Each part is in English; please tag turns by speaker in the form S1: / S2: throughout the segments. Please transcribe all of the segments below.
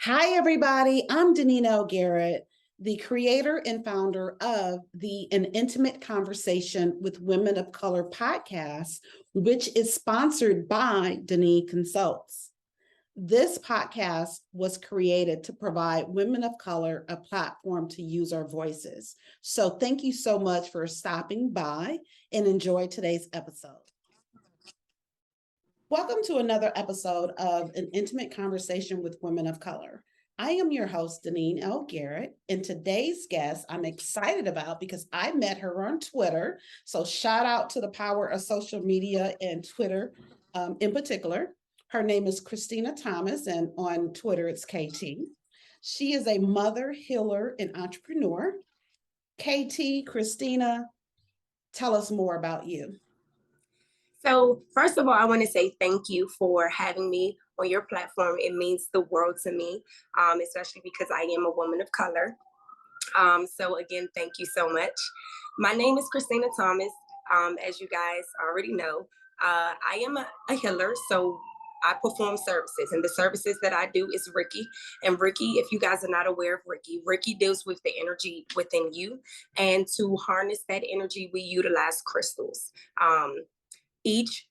S1: Hi, everybody. I'm Danina Garrett, the creator and founder of the An Intimate Conversation with Women of Color podcast, which is sponsored by Denise Consults. This podcast was created to provide women of color a platform to use our voices. So thank you so much for stopping by and enjoy today's episode. Welcome to another episode of An Intimate Conversation with Women of Color. I am your host, Deneen L. Garrett, and today's guest I'm excited about because I met her on Twitter. So shout out to the power of social media and Twitter in particular. Her name is Kristina Thomas, and on Twitter it's KT. She is a mother, healer, and entrepreneur. KT, Kristina, tell us more about you.
S2: So first of all, I want to say thank you for having me on your platform. It means the world to me, especially because I am a woman of color. So again, thank you so much. My name is Kristina Thomas. As you guys already know, I am a healer. So I perform services, and the services that I do is Reiki. And Reiki, if you guys are not aware of Reiki deals with the energy within you. And to harness that energy, we utilize crystals. Each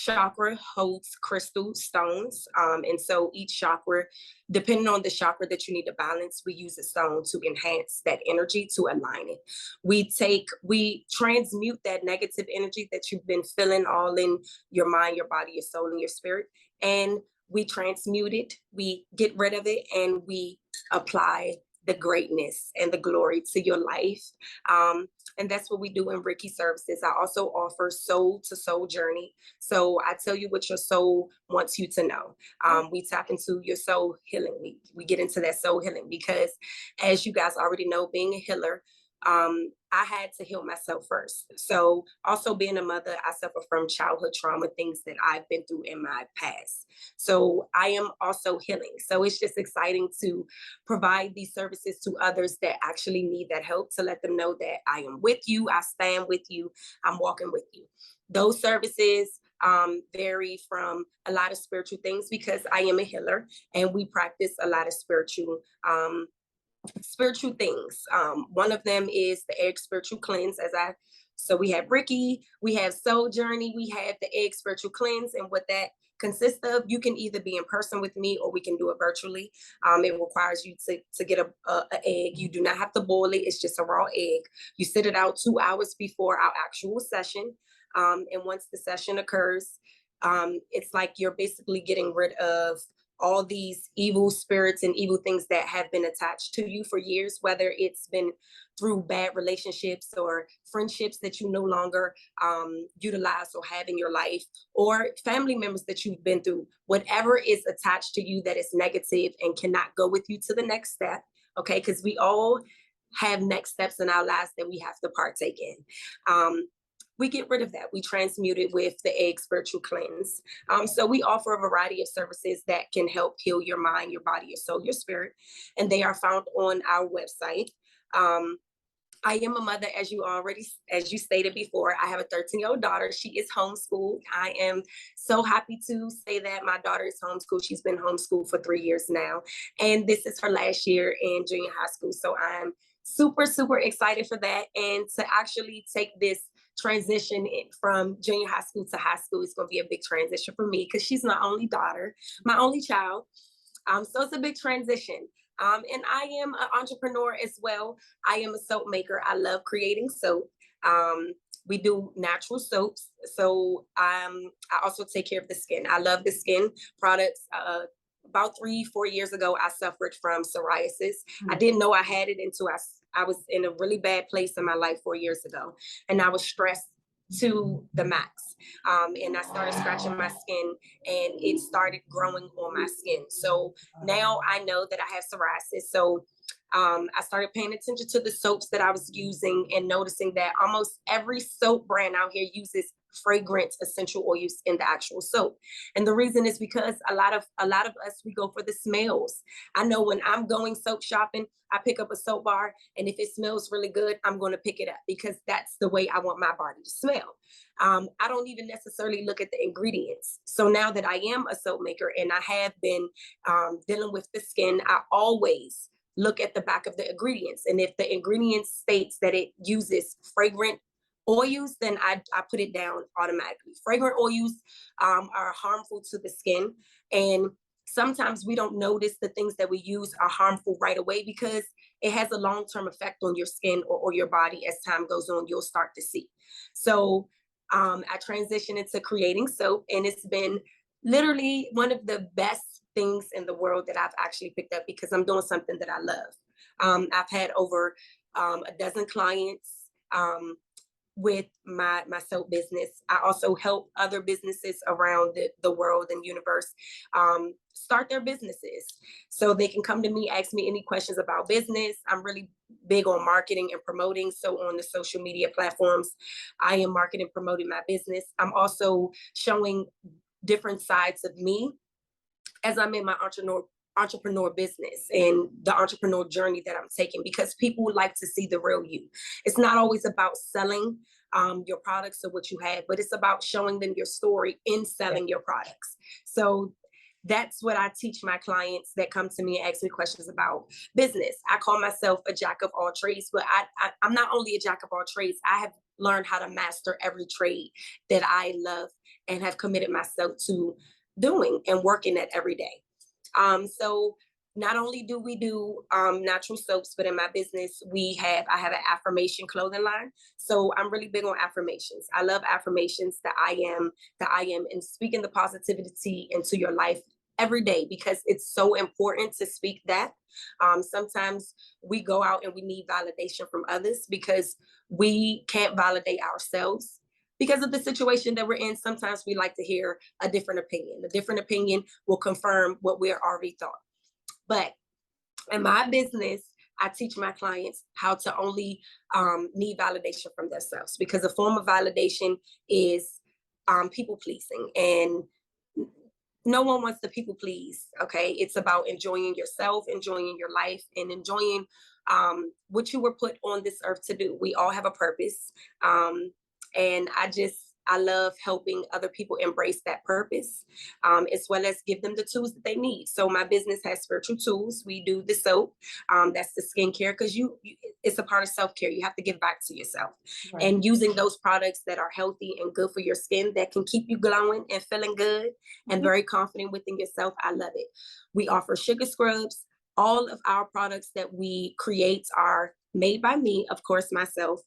S2: chakra holds crystal stones, and so each chakra, depending on the chakra that you need to balance, we use a stone to enhance that energy, to align it. We transmute that negative energy that you've been feeling all in your mind, your body, your soul, and your spirit, and we transmute it, we get rid of it, and we apply the greatness and the glory to your life. And that's what we do in Reiki services. I also offer soul to soul journey. So I tell you what your soul wants you to know. We tap into your soul healing. We get into that soul healing because, as you guys already know, being a healer, I had to heal myself first. So also being a mother, I suffer from childhood trauma, things that I've been through in my past. So I am also healing. So it's just exciting to provide these services to others that actually need that help, to let them know that I am with you, I stand with you, I'm walking with you. Those services vary from a lot of spiritual things because I am a healer and we practice a lot of spiritual things. One of them is the egg spiritual cleanse. So we have Reiki, we have Soul Journey, we have the egg spiritual cleanse, and what that consists of, you can either be in person with me or we can do it virtually. It requires you to get a egg. You do not have to boil it. It's just a raw egg. You sit it out 2 hours before our actual session. And once the session occurs, it's like you're basically getting rid of all these evil spirits and evil things that have been attached to you for years, whether it's been through bad relationships or friendships that you no longer utilize or have in your life, or family members that you've been through, whatever is attached to you that is negative and cannot go with you to the next step. Okay, because we all have next steps in our lives that we have to partake in. We get rid of that. We transmute it with the egg spiritual cleanse. So we offer a variety of services that can help heal your mind, your body, your soul, your spirit, and they are found on our website. I am a mother, as you stated before. I have a 13-year-old daughter. She is homeschooled. I am so happy to say that my daughter is homeschooled. She's been homeschooled for 3 years now, and this is her last year in junior high school. So I'm super, super excited for that, and to actually take this transition from junior high school to high school is going to be a big transition for me because she's my only daughter, my only child. So it's a big transition. And I am an entrepreneur as well. I am a soap maker. I love creating soap. We do natural soaps. So I also take care of the skin. I love the skin products. About 3-4 years ago, I suffered from psoriasis. I didn't know I had it until I was in a really bad place in my life 4 years ago. And I was stressed to the max. And I started scratching my skin and it started growing on my skin. So now I know that I have psoriasis. So I started paying attention to the soaps that I was using and noticing that almost every soap brand out here uses fragrant essential oils in the actual soap. And the reason is because a lot of us, we go for the smells. I know when I'm going soap shopping, I pick up a soap bar, and if it smells really good, I'm going to pick it up because that's the way I want my body to smell. I don't even necessarily look at the ingredients. So now that I am a soap maker and I have been dealing with the skin, I always look at the back of the ingredients. And if the ingredient states that it uses fragrant oils, then I put it down automatically. Fragrant oils are harmful to the skin. And sometimes we don't notice the things that we use are harmful right away because it has a long-term effect on your skin or your body. As time goes on, you'll start to see. So I transitioned into creating soap, and it's been literally one of the best things in the world that I've actually picked up because I'm doing something that I love. I've had over a dozen clients with my soap business. I also help other businesses around the world and universe start their businesses. So they can come to me, ask me any questions about business. I'm really big on marketing and promoting. So on the social media platforms, I am marketing, promoting my business. I'm also showing different sides of me as I'm in my entrepreneur business and the entrepreneur journey that I'm taking, because people would like to see the real you. It's not always about selling your products or what you have, but it's about showing them your story in selling your products. So that's what I teach my clients that come to me and ask me questions about business. I call myself a jack of all trades, but I'm not only a jack of all trades. I have learned how to master every trade that I love and have committed myself to doing and working at every day. So not only do we do natural soaps, but in my business, I have an affirmation clothing line. So I'm really big on affirmations. I love affirmations that I am, and speaking the positivity into your life every day, because it's so important to speak that. Sometimes we go out and we need validation from others because we can't validate ourselves. Because of the situation that we're in, sometimes we like to hear a different opinion. A different opinion will confirm what we're already thought. But in my business, I teach my clients how to only need validation from themselves, because a form of validation is people pleasing, and no one wants to people please. Okay, it's about enjoying yourself, enjoying your life, and enjoying what you were put on this earth to do. We all have a purpose, and I love helping other people embrace that purpose, as well as give them the tools that they need. So my business has spiritual tools. We do the soap, that's the skincare, because it's a part of self-care. You have to give back to yourself. Right. And using those products that are healthy and good for your skin, that can keep you glowing and feeling good and very confident within yourself. I love it. We offer sugar scrubs. All of our products that we create are made by me, of course, myself.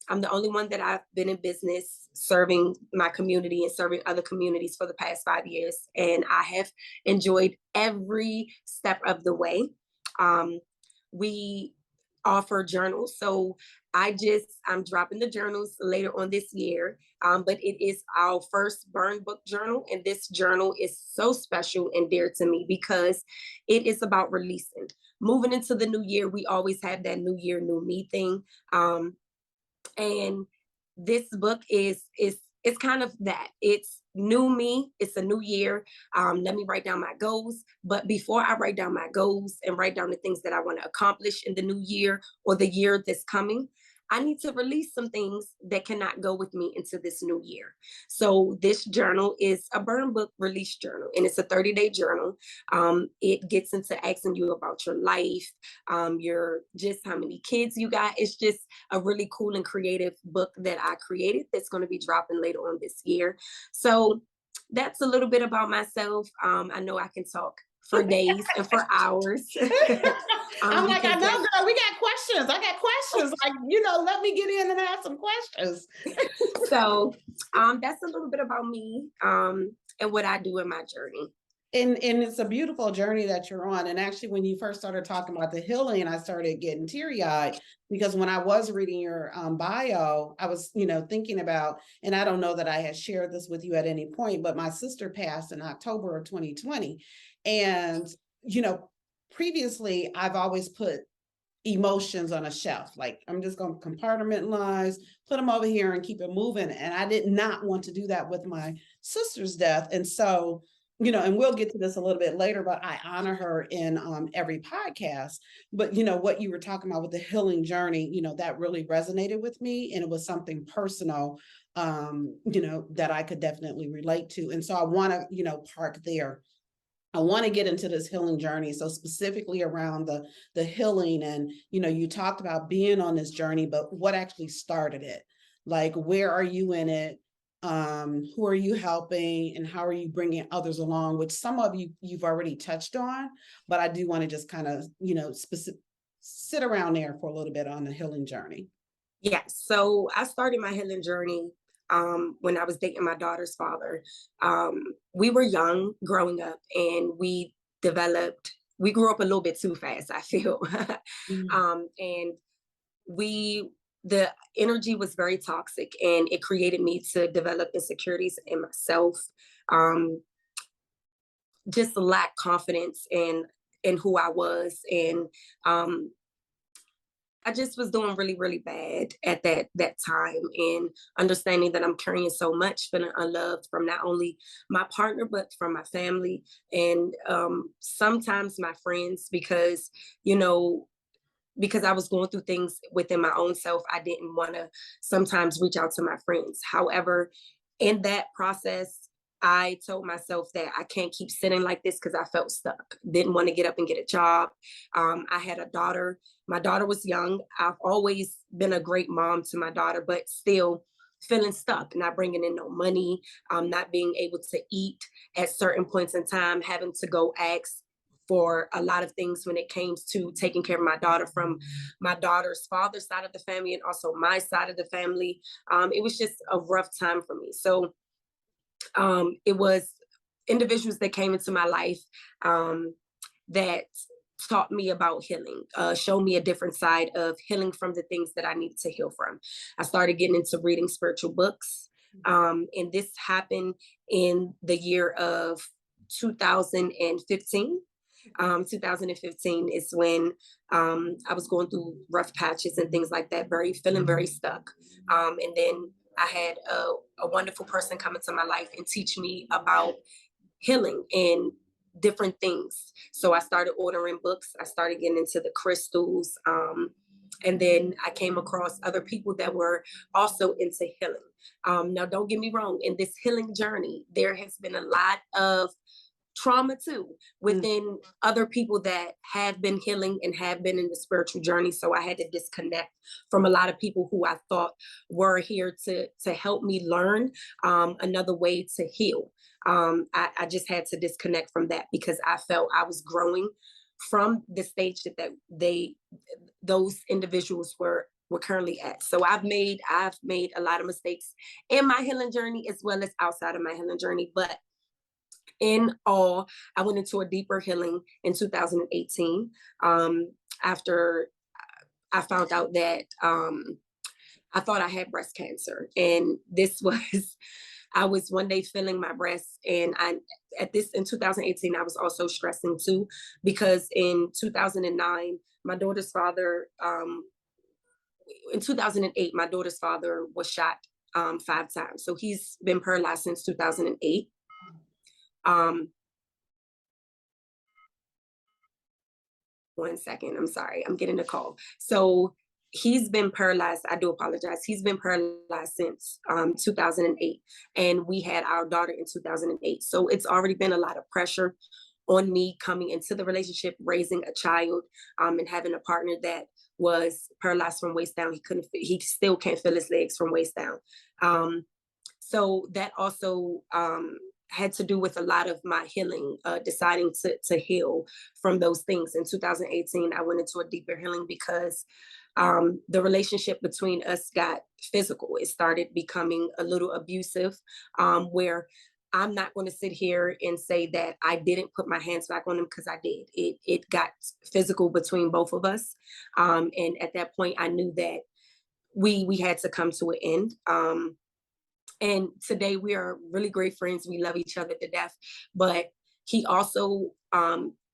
S2: I'm the only one that I've been in business serving my community and serving other communities for the past 5 years. And I have enjoyed every step of the way. We offer journals. So I'm dropping the journals later on this year. But it is our first burn book journal. And this journal is so special and dear to me because it is about releasing. Moving into the new year, we always have that new year, new me thing. And this book is it's kind of that. It's new me. It's a new year. Let me write down my goals. But before I write down my goals and write down the things that I want to accomplish in the new year or the year that's coming, I need to release some things that cannot go with me into this new year. So this journal is a burn book release journal, and it's a 30-day journal. It gets into asking you about your life, your just how many kids you got. It's just a really cool and creative book that I created that's going to be dropping later on this year. So that's a little bit about myself. I know I can talk for days and for hours.
S1: I'm like, I know, girl, we got questions. I got questions. Like, let me get in and ask some questions.
S2: So that's a little bit about me and what I do in my journey.
S1: And it's a beautiful journey that you're on. And actually, when you first started talking about the healing, I started getting teary-eyed because when I was reading your bio, I was, thinking about, and I don't know that I had shared this with you at any point, but my sister passed in October of 2020. And, previously I've always put emotions on a shelf. Like, I'm just going to compartmentalize, put them over here and keep it moving. And I did not want to do that with my sister's death. And so, and we'll get to this a little bit later, but I honor her in every podcast. But, what you were talking about with the healing journey, that really resonated with me. And it was something personal, that I could definitely relate to. And so I want to, park there. I want to get into this healing journey. So specifically around the healing, and you talked about being on this journey, but what actually started it? Like, where are you in it? Who are you helping, and how are you bringing others along? Which some of you've already touched on, but I do want to just kind of sit around there for a little bit on the healing journey.
S2: Yes. So I started my healing journey when I was dating my daughter's father. We were young growing up, and we grew up a little bit too fast, I feel. And the energy was very toxic, and it created me to develop insecurities in myself, just lack confidence in who I was. And I just was doing really, really bad at that time, and understanding that I'm carrying so much, feeling unloved from not only my partner, but from my family, and sometimes my friends, because, because I was going through things within my own self, I didn't want to sometimes reach out to my friends. However, in that process, I told myself that I can't keep sitting like this, because I felt stuck. Didn't want to get up and get a job. I had a daughter. My daughter was young. I've always been a great mom to my daughter, but still feeling stuck, not bringing in no money, not being able to eat at certain points in time, having to go ask for a lot of things when it came to taking care of my daughter from my daughter's father's side of the family, and also my side of the family. It was just a rough time for me. So it was individuals that came into my life that taught me about healing, showed me a different side of healing from the things that I needed to heal from. I started getting into reading spiritual books. And this happened in the year of 2015. 2015 is when I was going through rough patches and things like that, feeling very stuck. And then I had a wonderful person come into my life and teach me about healing and different things. So I started ordering books. I started getting into the crystals. And then I came across other people that were also into healing. Now, don't get me wrong, in this healing journey, there has been a lot of trauma too within other people that have been healing and have been in the spiritual journey. So I had to disconnect from a lot of people who I thought were here to help me learn another way to heal. I just had to disconnect from that, because I felt I was growing from the stage that those individuals were currently at. So I've made a lot of mistakes in my healing journey, as well as outside of my healing journey. But in all, I went into a deeper healing in 2018, after I found out that I thought I had breast cancer. And this was, I was one day feeling my breast, and in 2018, I was also stressing too, because in 2009, my daughter's father, in 2008, my daughter's father was shot 5 times. So he's been paralyzed since 2008. One second, I'm sorry, I'm getting a call. So he's been paralyzed. I do apologize. He's been paralyzed since 2008, and we had our daughter in 2008. So it's already been a lot of pressure on me coming into the relationship, raising a child, and having a partner that was paralyzed from waist down. He still can't feel his legs from waist down. So that also had to do with a lot of my healing, deciding to heal from those things. In 2018, I went into a deeper healing because the relationship between us got physical. It started becoming a little abusive, where I'm not going to sit here and say that I didn't put my hands back on him, because I did. It got physical between both of us. And at that point, I knew that we had to come to an end. And today we are really great friends. We love each other to death. But he also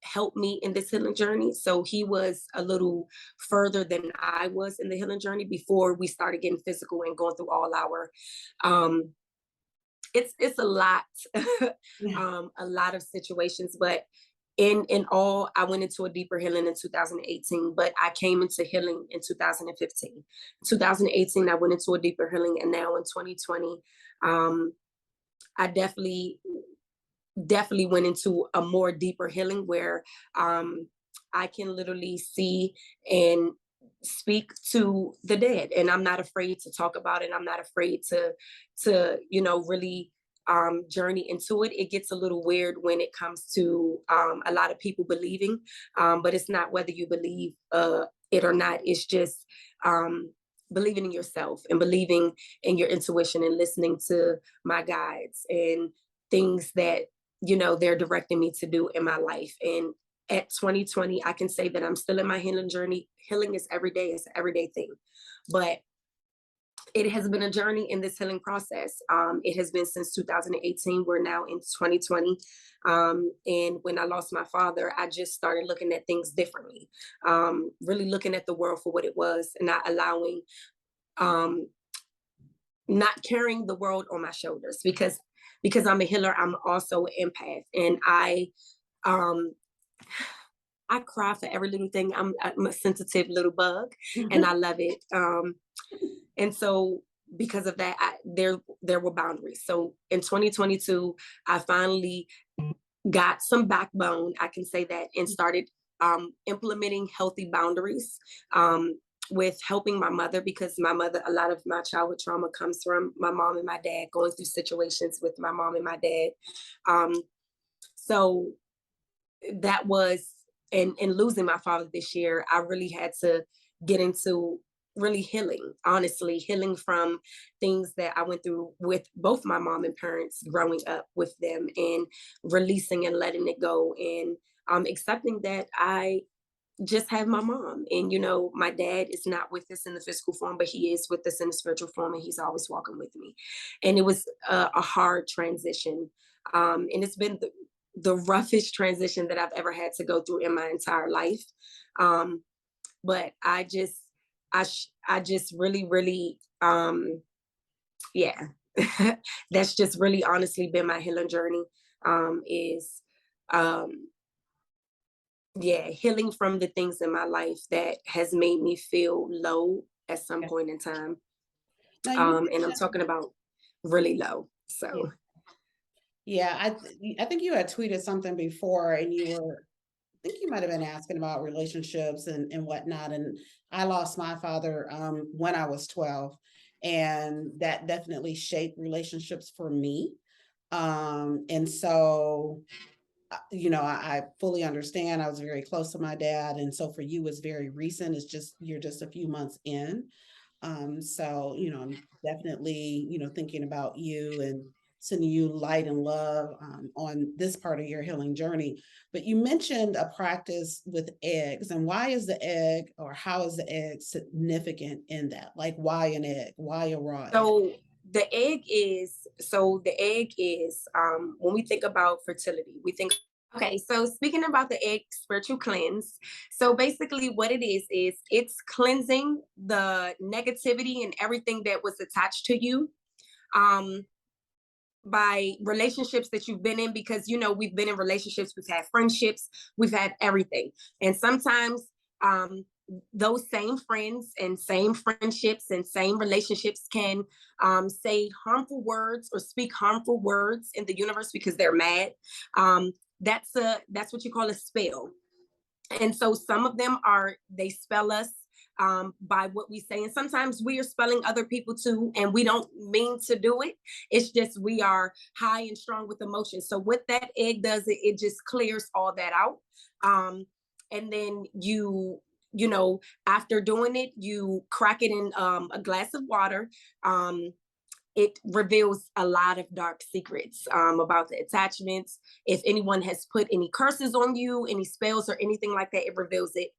S2: helped me in this healing journey. So he was a little further than I was in the healing journey before we started getting physical and going through all our um it's a lot
S1: Yeah.
S2: a lot of situations, but in all, I went into a deeper healing in 2018, but I came into healing in 2015. 2018, I went into a deeper healing, and now in 2020, I definitely went into a more deeper healing where I can literally see and speak to the dead, and I'm not afraid to talk about it. I'm not afraid to really journey into it. It gets a little weird when it comes to a lot of people believing, but it's not whether you believe it or not. It's just believing in yourself and believing in your intuition and listening to my guides and things that they're directing me to do in my life. And at 2020, I can say that I'm still in my healing journey. Healing is every day, it's an everyday thing. But it has been a journey in this healing process. It has been since 2018. We're now in 2020. And when I lost my father, I just started looking at things differently, really looking at the world for what it was and not allowing, not carrying the world on my shoulders, because I'm a healer, I'm also an empath, and um I cry for every little thing. I'm a sensitive little bug, and I love it. And so because of that, there were boundaries. So in 2022, I finally got some backbone, I can say that, and started implementing healthy boundaries. With helping my mother, because my mother, a lot of my childhood trauma comes from my mom and my dad, going through situations with my mom and my dad. So that was, and losing my father this year, I really had to get into really healing, honestly, healing from things that I went through with both my mom and parents growing up with them, and releasing and letting it go, and accepting that I just have my mom. And my dad is not with us in the physical form, but he is with us in the spiritual form, and he's always walking with me. And it was a hard transition, and it's been the roughest transition that I've ever had to go through in my entire life. But I just really yeah, that's just really honestly been my healing journey, is um yeah, healing from the things in my life that has made me feel low at some
S1: Yeah.
S2: point in time.
S1: Now you
S2: And I'm
S1: mentioned,
S2: talking about really low.
S1: yeah,
S2: So
S1: yeah, I think you had tweeted something before, and I think you might have been asking about relationships and whatnot. And I lost my father when I was 12, and that definitely shaped relationships for me. And so I fully understand. I was very close to my dad, and so for you, it's very recent. It's just you're just a few months in. So I'm definitely thinking about you and sending you light and love on this part of your healing journey. But you mentioned a practice with eggs, and why is the egg, or how is the egg significant in that? Like, why an egg? Why a raw egg?
S2: so the egg is when we think about fertility, we think, okay, so speaking about the egg spiritual cleanse, so basically what it is it's cleansing the negativity and everything that was attached to you, um by relationships that you've been in, because we've been in relationships, we've had friendships, we've had everything. And sometimes um those same friends and same friendships and same relationships can say harmful words or speak harmful words in the universe because they're mad. um that's what you call a spell. And so some of them they spell us by what we say. And sometimes we are spelling other people too, and we don't mean to do it. It's just we are high and strong with emotion. So what that egg does, it just clears all that out. And then after doing it, you crack it in a glass of water. It reveals a lot of dark secrets about the attachments. If anyone has put any curses on you, any spells or anything like that, it reveals it.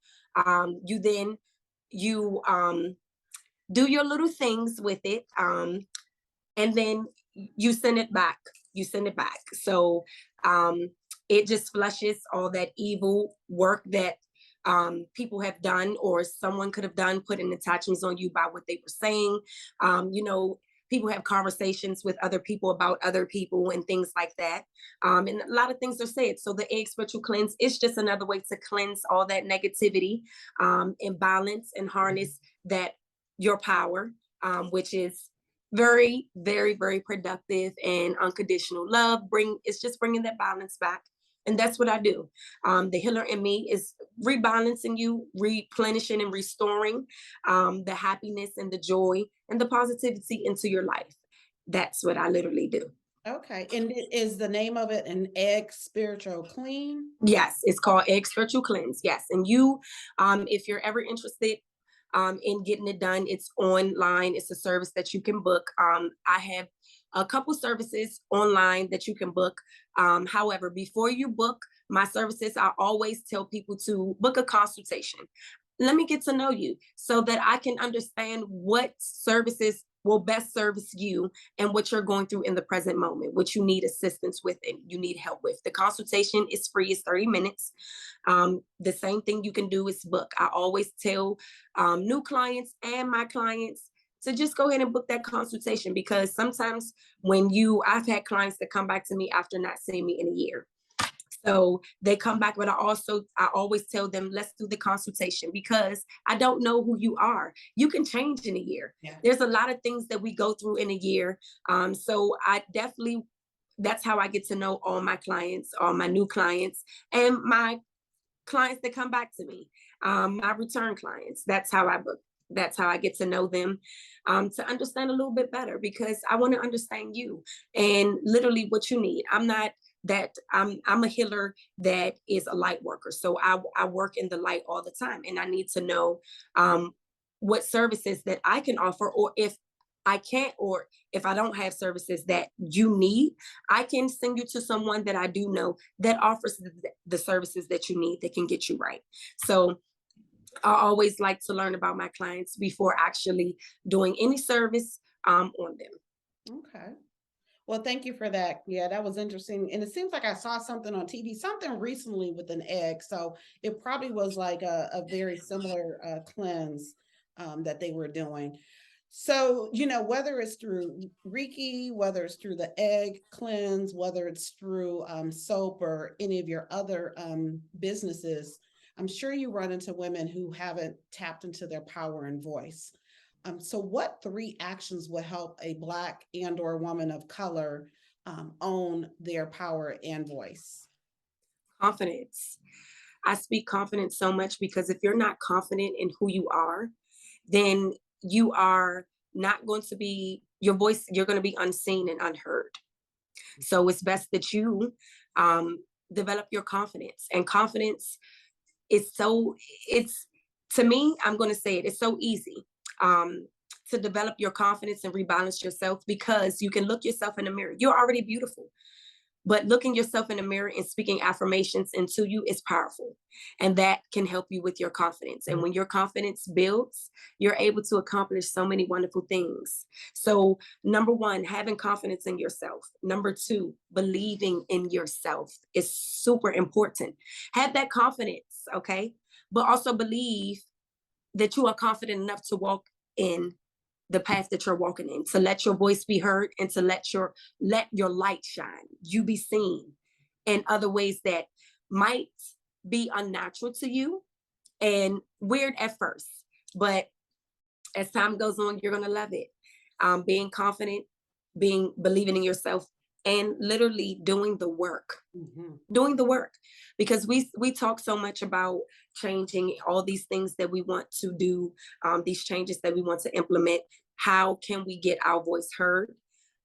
S2: You do your little things with it, and then you send it back. So um, it just flushes all that evil work that people have done or someone could have done, putting attachments on you by what they were saying. You know, people have conversations with other people about other people and things like that. And a lot of things are said. So the egg spiritual cleanse is just another way to cleanse all that negativity, and balance and harness that your power, which is very, very, very productive and unconditional love. It's just bringing that balance back. And that's what I do. The healer in me is rebalancing you, replenishing and restoring the happiness and the joy and the positivity into your life. That's what I literally do.
S1: Okay. And is the name of it an egg spiritual clean?
S2: Yes, it's called Egg Spiritual Cleanse. Yes. And you, if you're ever interested in getting it done, it's online. It's a service that you can book. I have a couple services online that you can book. However, before you book my services, I always tell people to book a consultation. Let me get to know you so that I can understand what services will best service you and what you're going through in the present moment, what you need assistance with and you need help with. The consultation is free, it's 30 minutes. The same thing you can do is book. I always tell new clients and my clients to just go ahead and book that consultation, because sometimes I've had clients that come back to me after not seeing me in a year. So they come back, but I always tell them, let's do the consultation, because I don't know who you are. You can change in a year.
S1: Yeah.
S2: There's a lot of things that we go through in a year. So that's how I get to know all my clients, all my new clients, and my clients that come back to me, my return clients. That's how I book. That's how I get to know them, to understand a little bit better, because I want to understand you and literally what you need. I'm a healer that is a light worker. So I work in the light all the time, and I need to know what services that I can offer, or if I can't, or if I don't have services that you need, I can send you to someone that I do know that offers the services that you need that can get you right. So I always like to learn about my clients before actually doing any service on them.
S1: Okay. Well, thank you for that. Yeah, that was interesting. And it seems like I saw something on TV, something recently with an egg. So it probably was like a very similar cleanse that they were doing. So, whether it's through Reiki, whether it's through the egg cleanse, whether it's through soap or any of your other businesses, I'm sure you run into women who haven't tapped into their power and voice. So what 3 actions would help a Black and or woman of color own their power and voice?
S2: Confidence. I speak confidence so much, because if you're not confident in who you are, then you are not going to be your voice, you're going to be unseen and unheard. So it's best that you develop your confidence. And confidence is to me, I'm going to say it's so easy to develop your confidence and rebalance yourself, because you can look yourself in the mirror. You're already beautiful. But looking yourself in the mirror and speaking affirmations into you is powerful. And that can help you with your confidence. And when your confidence builds, you're able to accomplish so many wonderful things. So, number 1, having confidence in yourself. Number 2, believing in yourself is super important. Have that confidence, okay? But also believe that you are confident enough to walk in the path that you're walking in, to let your voice be heard, and to let your light shine, you be seen in other ways that might be unnatural to you and weird at first. But as time goes on, you're going to love it. Being confident, believing in yourself, and literally doing the work. Doing the work, because we talk so much about changing all these things that we want to do, these changes that we want to implement. How can we get our voice heard?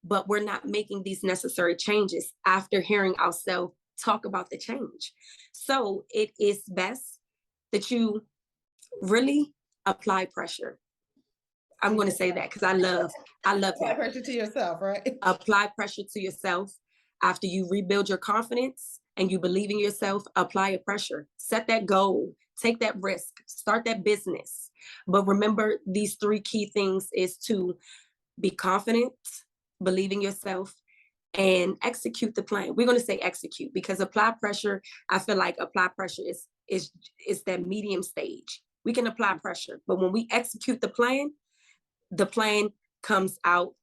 S2: But we're not making these necessary changes after hearing ourselves talk about the change. So it is best that you really apply pressure. I'm going to say that because I love
S1: Apply
S2: that.
S1: pressure to yourself, right?
S2: Apply pressure to yourself. After you rebuild your confidence and you believe in yourself, apply a pressure. Set that goal. Take that risk. Start that business. But remember, these 3 key things is to be confident, believe in yourself, and execute the plan. We're going to say execute, because apply pressure, I feel like apply pressure is that medium stage. We can apply pressure, but when we execute the plan comes out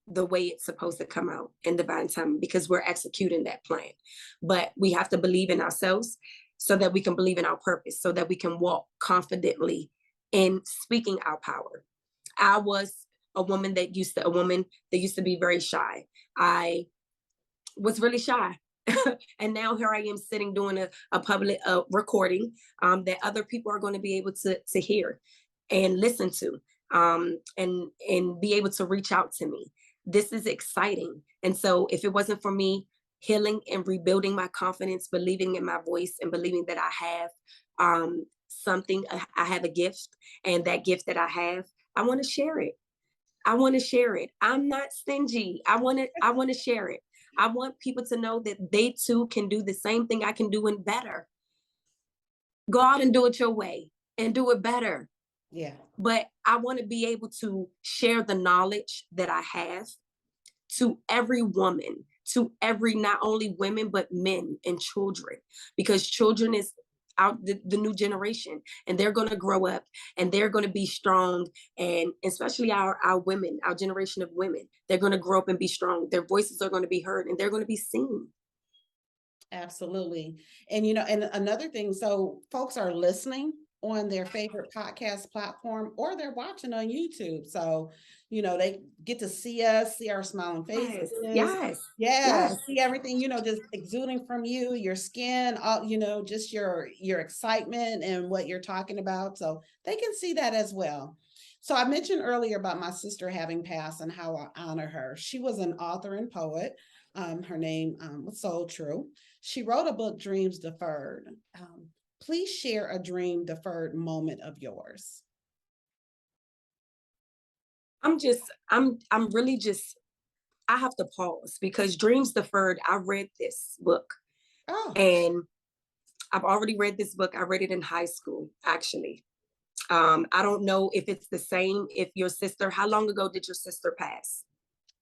S2: the way it's supposed to come out in divine time, because we're executing that plan. But we have to believe in ourselves so that we can believe in our purpose, so that we can walk confidently in speaking our power. I was a woman that used to be very shy. I was really shy. And now here I am sitting doing a public recording that other people are going to be able to hear and listen to, and be able to reach out to me. This is exciting. And so if it wasn't for me healing and rebuilding my confidence, believing in my voice, and believing that I have something, I have a gift, and that gift that I want to share it. I want to share it. I'm not stingy. I want to share it. I want people to know that they too can do the same thing I can do, and better. Go out and do it your way and do it better.
S1: Yeah.
S2: But I want to be able to share the knowledge that I have to every woman, to every, not only women, but men and children, because children is out the new generation, and they're going to grow up and they're going to be strong. And especially our women, our generation of women, they're going to grow up and be strong. Their voices are going to be heard, and they're going to be seen.
S1: Absolutely. And, and another thing, so folks are listening on their favorite podcast platform, or they're watching on YouTube. So, they get to see us, see our smiling faces.
S2: Yes.
S1: Yeah. See everything, just exuding from you, your skin, all, just your excitement and what you're talking about. So they can see that as well. So I mentioned earlier about my sister having passed and how I honor her. She was an author and poet. Her name was So True. She wrote a book, Dreams Deferred. Please share a dream deferred moment of yours.
S2: I'm really just, I have to pause, because Dreams Deferred, I read this book.
S1: Oh.
S2: And I've already read this book. I read it in high school, actually. I don't know if it's the same, if your sister, how long ago did your sister pass?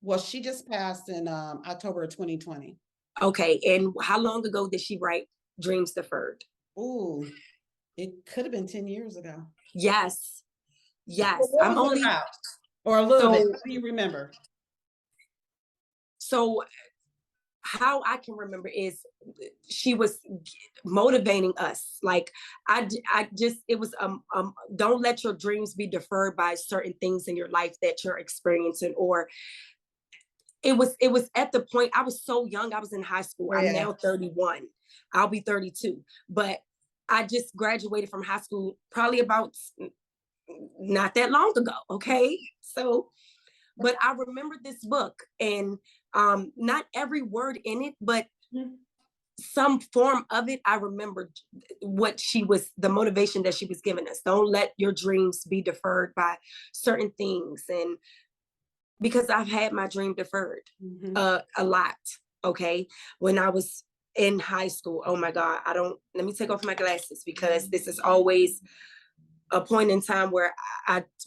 S1: Well, she just passed in October of 2020.
S2: Okay. And how long ago did she write Dreams Deferred?
S1: Ooh, it could have been 10 years ago.
S2: Yes. Yes.
S1: Well, what was it about? Or a little bit. What do you remember?
S2: So how I can remember is she was motivating us. Like I just, it was, don't let your dreams be deferred by certain things in your life that you're experiencing. Or it was at the point, I was so young. I was in high school.
S1: Yeah.
S2: I'm now 31. I'll be 32. But I just graduated from high school probably about not that long ago. Okay. So, but I remember this book, and not every word in it, but some form of it. I remembered what the motivation that she was giving us. Don't let your dreams be deferred by certain things. And because I've had my dream deferred a lot. Okay. When I was in high school, oh my God, let me take off my glasses, because this is always a point in time where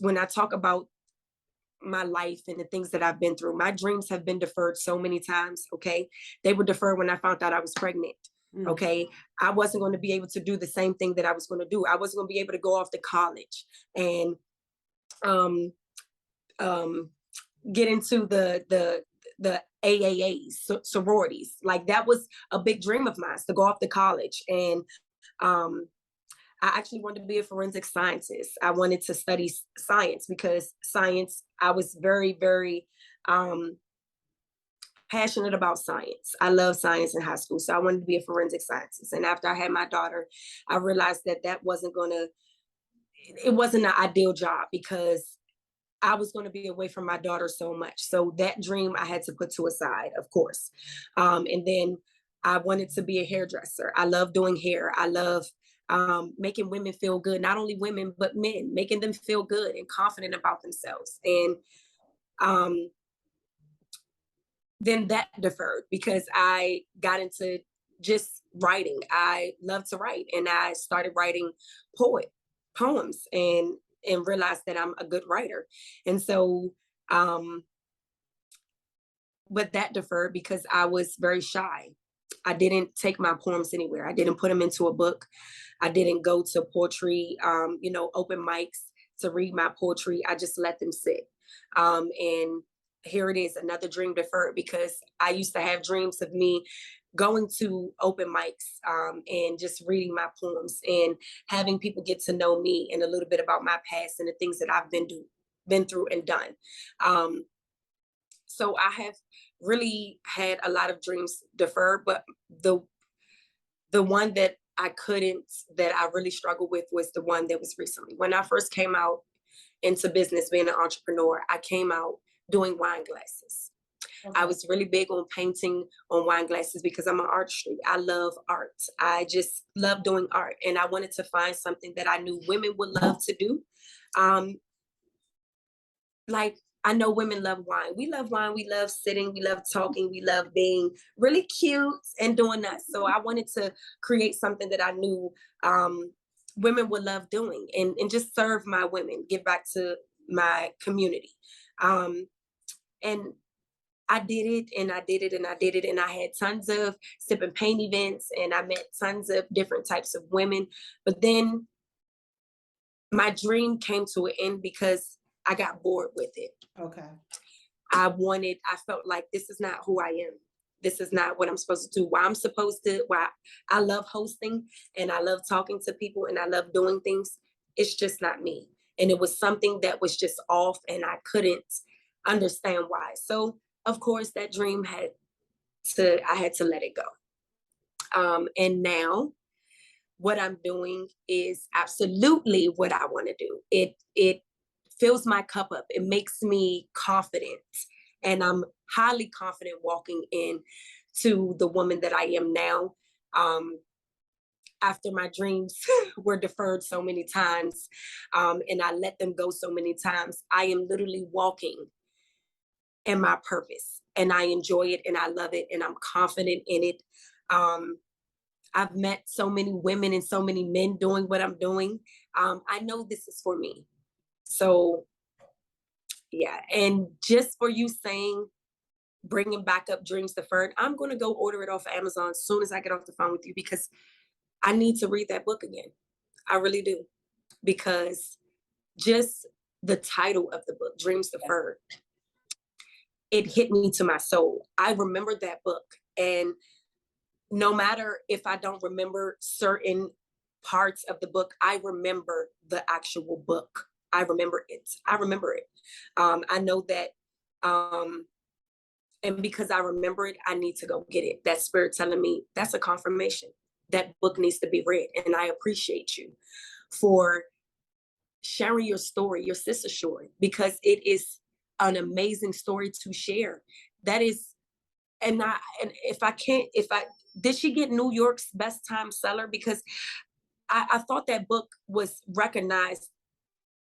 S2: when I talk about my life and the things that I've been through, my dreams have been deferred so many times. Okay. They were deferred when I found out I was pregnant. Okay. I wasn't going to be able to do the same thing that I was going to do. I wasn't going to be able to go off to college and get into the AAAs, sororities. Like that was a big dream of mine, to go off to college. And I actually wanted to be a forensic scientist. I wanted to study science, because science, I was very, very passionate about science. I love science in high school. So I wanted to be a forensic scientist. And after I had my daughter, I realized that it wasn't an ideal job, because I was going to be away from my daughter so much. So that dream I had to put to a side, of course. And then I wanted to be a hairdresser. I love doing hair. I love making women feel good, not only women, but men, making them feel good and confident about themselves. And then that deferred, because I got into just writing. I love to write, and I started writing poems and realized that I'm a good writer. And so but that deferred because I was very shy. I didn't take my poems anywhere. I didn't put them into a book. I didn't go to poetry, open mics to read my poetry. I just let them sit. And here it is, another dream deferred, because I used to have dreams of me going to open mics and just reading my poems and having people get to know me and a little bit about my past and the things that I've been through and done. So I have really had a lot of dreams deferred, but the one that I really struggled with was the one that was recently. When I first came out into business, being an entrepreneur, I came out doing wine glasses.
S1: Okay.
S2: I was really big on painting on wine glasses because I'm an artistry. I love art. I just love doing art. And I wanted to find something that I knew women would love to do. Like, I know women love wine. We love wine. We love sitting. We love talking. We love being really cute and doing that. So I wanted to create something that I knew women would love doing and just serve my women, give back to my community. And I did it and I did it and I did it. And I had tons of sip and paint events and I met tons of different types of women. But then my dream came to an end because I got bored with it.
S1: Okay.
S2: I felt like this is not who I am. This is not what I'm supposed to do. Why I love hosting and I love talking to people and I love doing things. It's just not me. And it was something that was just off and I couldn't understand why. So of course that dream I had to let it go. And now what I'm doing is absolutely what I want to do. It fills my cup up. It makes me confident. And I'm highly confident walking in to the woman that I am now. After my dreams were deferred so many times, and I let them go so many times, I am literally walking in my purpose. And I enjoy it and I love it and I'm confident in it. I've met so many women and so many men doing what I'm doing. I know this is for me. So yeah, and just for you saying, bringing back up dreams deferred, I'm going to go order it off of Amazon as soon as I get off the phone with you because I need to read that book again. I really do. Because just the title of the book, Dreams Deferred, it hit me to my soul. I remember that book. And no matter if I don't remember certain parts of the book, I remember the actual book. I remember it. I know that, and because I remember it, I need to go get it. That spirit telling me that's a confirmation. That book needs to be read. And I appreciate you for sharing your story, your sister's story, because it is an amazing story to share. That is, and did she get New York's best time seller? Because I thought that book was recognized.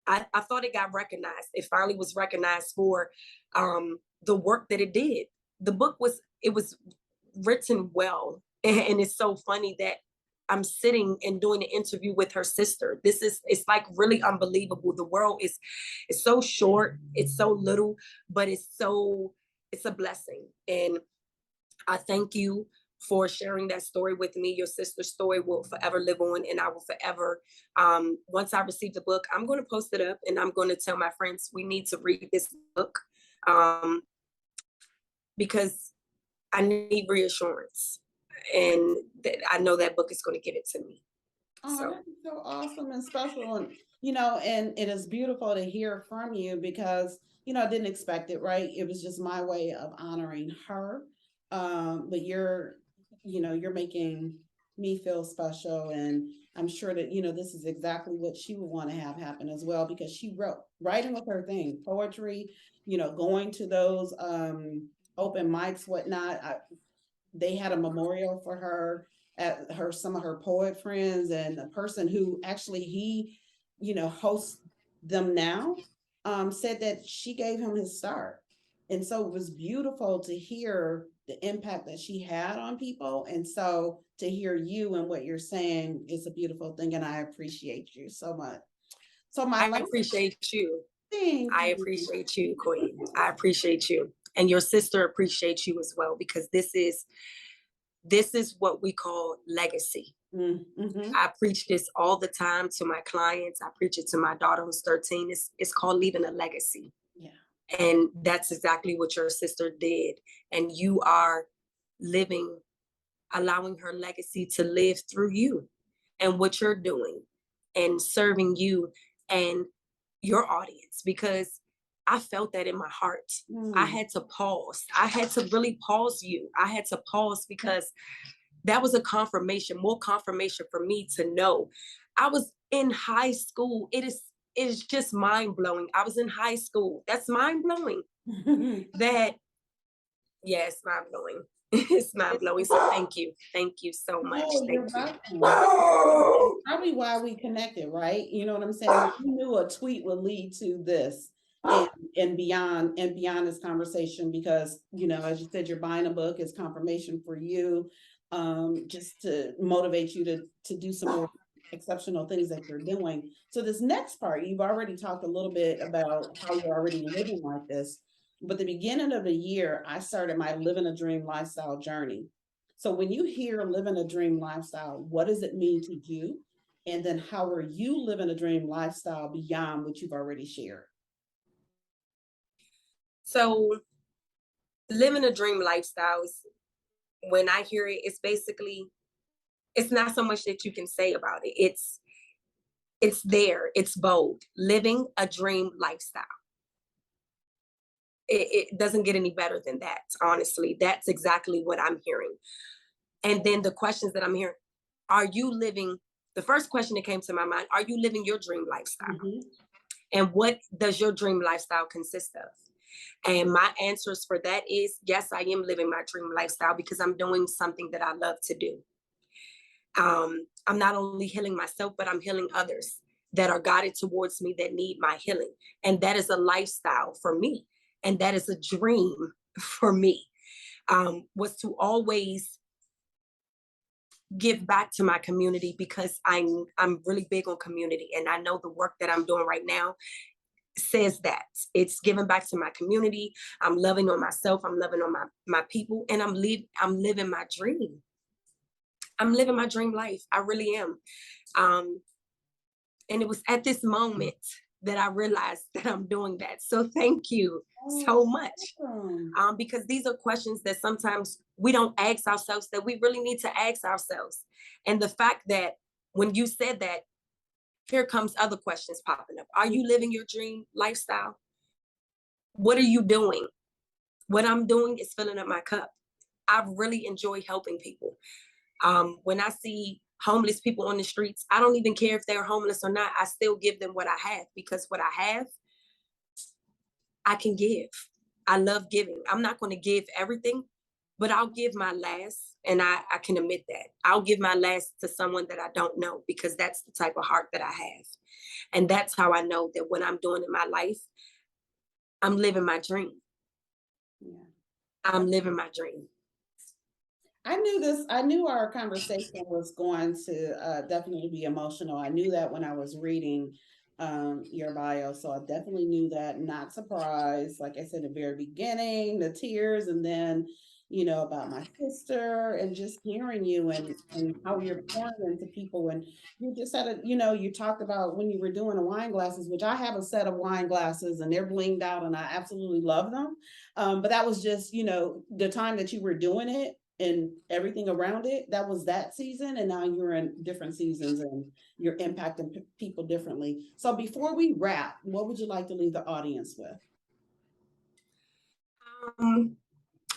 S2: I thought it got recognized. It finally was recognized for the work that it did. The book was written well. And it's so funny that I'm sitting and doing an interview with her sister. It's like really unbelievable. The world is so short, it's so little, but it's a blessing. And I thank you for sharing that story with me. Your sister's story will forever live on, and I will forever, once I receive the book, I'm going to post it up and I'm going to tell my friends, we need to read this book because I need reassurance. And I know that book is going to give it to me.
S1: Oh,
S2: So
S1: that's so awesome and special. And, and it is beautiful to hear from you because, I didn't expect it, right? It was just my way of honoring her. But you're making me feel special. And I'm sure that, this is exactly what she would want to have happen as well, because she writing with her thing, poetry, going to those open mics, whatnot. They had a memorial for her at some of her poet friends, and the person who actually he hosts them now said that she gave him his start. And so it was beautiful to hear the impact that she had on people. And so to hear you and what you're saying is a beautiful thing, and I appreciate you so much. So
S2: I appreciate you.
S1: thing
S2: I appreciate you, Queen. I appreciate you. And your sister appreciates you as well, because this is what we call legacy.
S1: Mm-hmm.
S2: I preach this all the time to my clients. I preach it to my daughter who's 13. It's called leaving a legacy.
S1: Yeah.
S2: And that's exactly what your sister did. And you are living, allowing her legacy to live through you and what you're doing and serving you and your audience, because I felt that in my heart. I had to pause. I had to really pause you. I had to pause because that was a confirmation, more confirmation for me to know. I was in high school. It is just mind blowing. I was in high school. That's mind blowing. That, yeah, it's mind blowing. It's mind blowing. So thank you. Thank you so much.
S1: Oh, you're
S2: Thank you.
S1: welcome. Probably why we connected, right? You know what I'm saying? You knew a tweet would lead to this and beyond this conversation, because, you know, as you said, you're buying a book is confirmation for you, just to motivate you to do some more exceptional things that you're doing. So this next part, you've already talked a little bit about how you're already living like this. But the beginning of the year, I started my living a dream lifestyle journey. So when you hear living a dream lifestyle, what does it mean to you? And then how are you living a dream lifestyle beyond what you've already shared?
S2: So living a dream lifestyle is, when I hear it, it's basically, it's not so much that you can say about it. It's there. It's bold. Living a dream lifestyle. It doesn't get any better than that, honestly. That's exactly what I'm hearing. And then the questions that I'm hearing, are you living, the first question that came to my mind, are you living your dream lifestyle?
S1: Mm-hmm.
S2: And what does your dream lifestyle consist of? And my answers for that is, yes, I am living my dream lifestyle because I'm doing something that I love to do. I'm not only healing myself, but I'm healing others that are guided towards me that need my healing. And that is a lifestyle for me. And that is a dream for me, was to always give back to my community, because I'm really big on community. And I know the work that I'm doing right now says that it's giving back to my community. I'm loving on myself. I'm loving on my people, and I'm living my dream. I'm living my dream life. I really am. And it was at this moment that I realized that I'm doing that. So thank you so much. Because these are questions that sometimes we don't ask ourselves, that we really need to ask ourselves. And the fact that when you said that, here comes other questions popping up. Are you living your dream lifestyle? What are you doing? What I'm doing is filling up my cup. I really enjoy helping people. When I see homeless people on the streets, I don't even care if they're homeless or not. I still give them what I have, because what I have, I can give. I love giving. I'm not going to give everything, but I'll give my last. And I can admit that. I'll give my last to someone that I don't know, because that's the type of heart that I have. And that's how I know that what I'm doing in my life, I'm living my dream.
S1: Yeah.
S2: I'm living my dream.
S1: I knew our conversation was going to definitely be emotional. I knew that when I was reading your bio. So I definitely knew that, not surprised. Like I said, at the very beginning, the tears, and then, you know, about my sister, and just hearing you and how you're pouring into people. And you just had you know, you talked about when you were doing the wine glasses, which I have a set of wine glasses and they're blinged out and I absolutely love them. But that was just, you know, the time that you were doing it and everything around it, that was that season. And now you're in different seasons and you're impacting people differently. So before we wrap, what would you like to leave the audience with?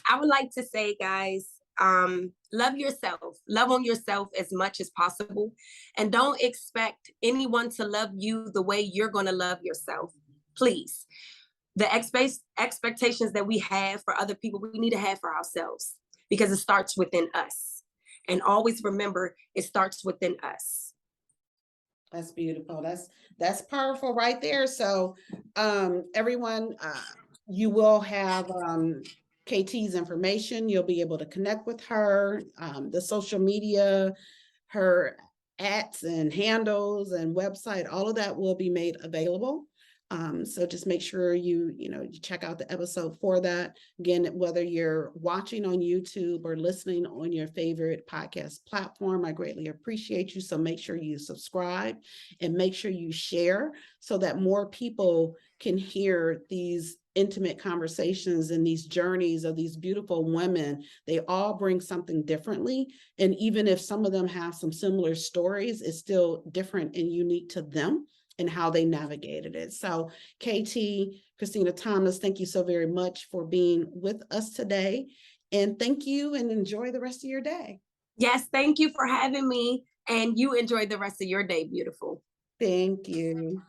S2: I would like to say, guys, love yourself, love on yourself as much as possible, and don't expect anyone to love you the way you're going to love yourself. Please. The expectations that we have for other people, we need to have for ourselves, because it starts within us. And always remember, it starts within us.
S1: That's beautiful. That's powerful right there. So everyone, you will have KT's information. You'll be able to connect with her, the social media, her ads and handles and website, all of that will be made available. So just make sure you check out the episode for that. Again, whether you're watching on YouTube or listening on your favorite podcast platform, I greatly appreciate you. So make sure you subscribe and make sure you share so that more people can hear these intimate conversations and these journeys of these beautiful women. They all bring something differently. And even if some of them have some similar stories, it's still different and unique to them and how they navigated it. So KT, Kristina Thomas, thank you so very much for being with us today. And thank you and enjoy the rest of your day.
S2: Yes, thank you for having me. And you enjoy the rest of your day, beautiful.
S1: Thank you.